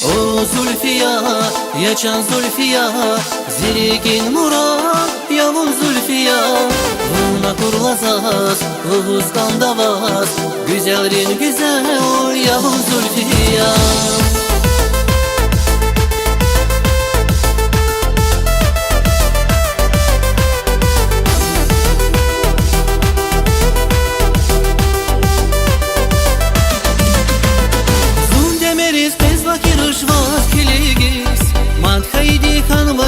O Zülfiya, yaşan Zülfiya, zirgin Murat, yavun Zülfiya. Buna kurulazaz, Uhus'tan vaz, güzelin güzel, yavun Zülfiya.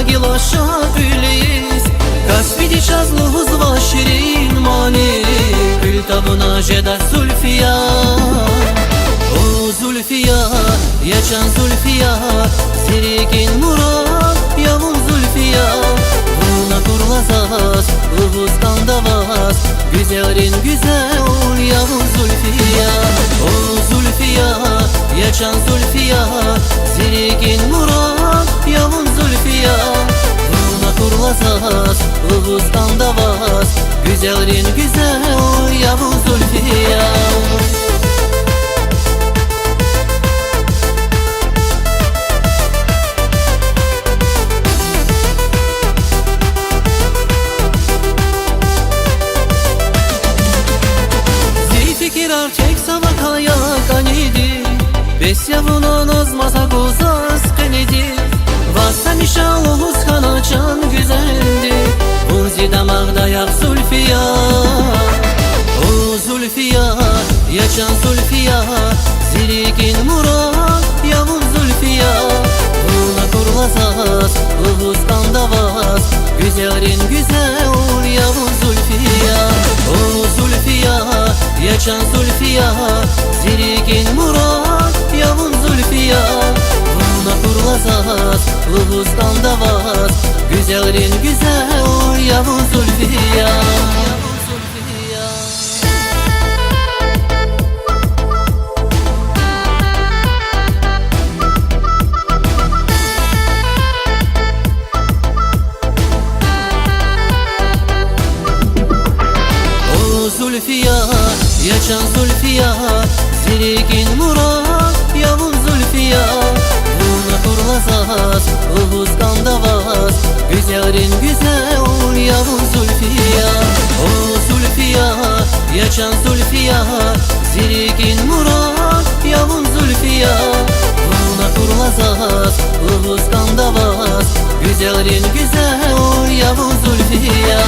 Gilasha üleyiz Kasvidi şazluhuz va şirin mani Kültabına jeda Zülfiya. O Zülfiya, yaşan Zülfiya, zirgin Murat, yavun Zülfiya. Buna kurulazaz, Uhus'tan vaz, güzelin güzel, yavun Zülfiya. O Zülfiya, yaşan Zülfiya, zirgin Murat, yavun Zülfiya. Kurulazaz, Uhus'tan vaz, güzelin güzel, yavun Zülfiya. Zeyfikir arçek savak ayak anidi, Bes yavunan azmaza gozaz kanidi. Vasa nişanlımız kanaçan güzeldi, Bunzi damağda yak Zülfiya. O Zülfiya, yaşan Zülfiya, zirgin Murat, yavun Zülfiya. Buna kurulazaz, Uhus'tan vaz, güzelin güzel, yavun Zülfiya. O Zülfiya, yaşan Zülfiya, zirgin Murat, yavun Zülfiya. Kurulazaz, Uhus'tan vaz, güzelin güzel, yavun Zülfiya. O Zülfiya, yaşan Zülfiya, zirgin Murat, yavun Zülfiya. Kurulazaz, Uhus'tan vaz, güzelin güzel, yavun Zülfiya. O Zülfiya, yaşan Zülfiya, zirgin Murat, yavun Zülfiya. Buna kurulazaz, Uhus'tan vaz, güzelin güzel, yavun Zülfiya.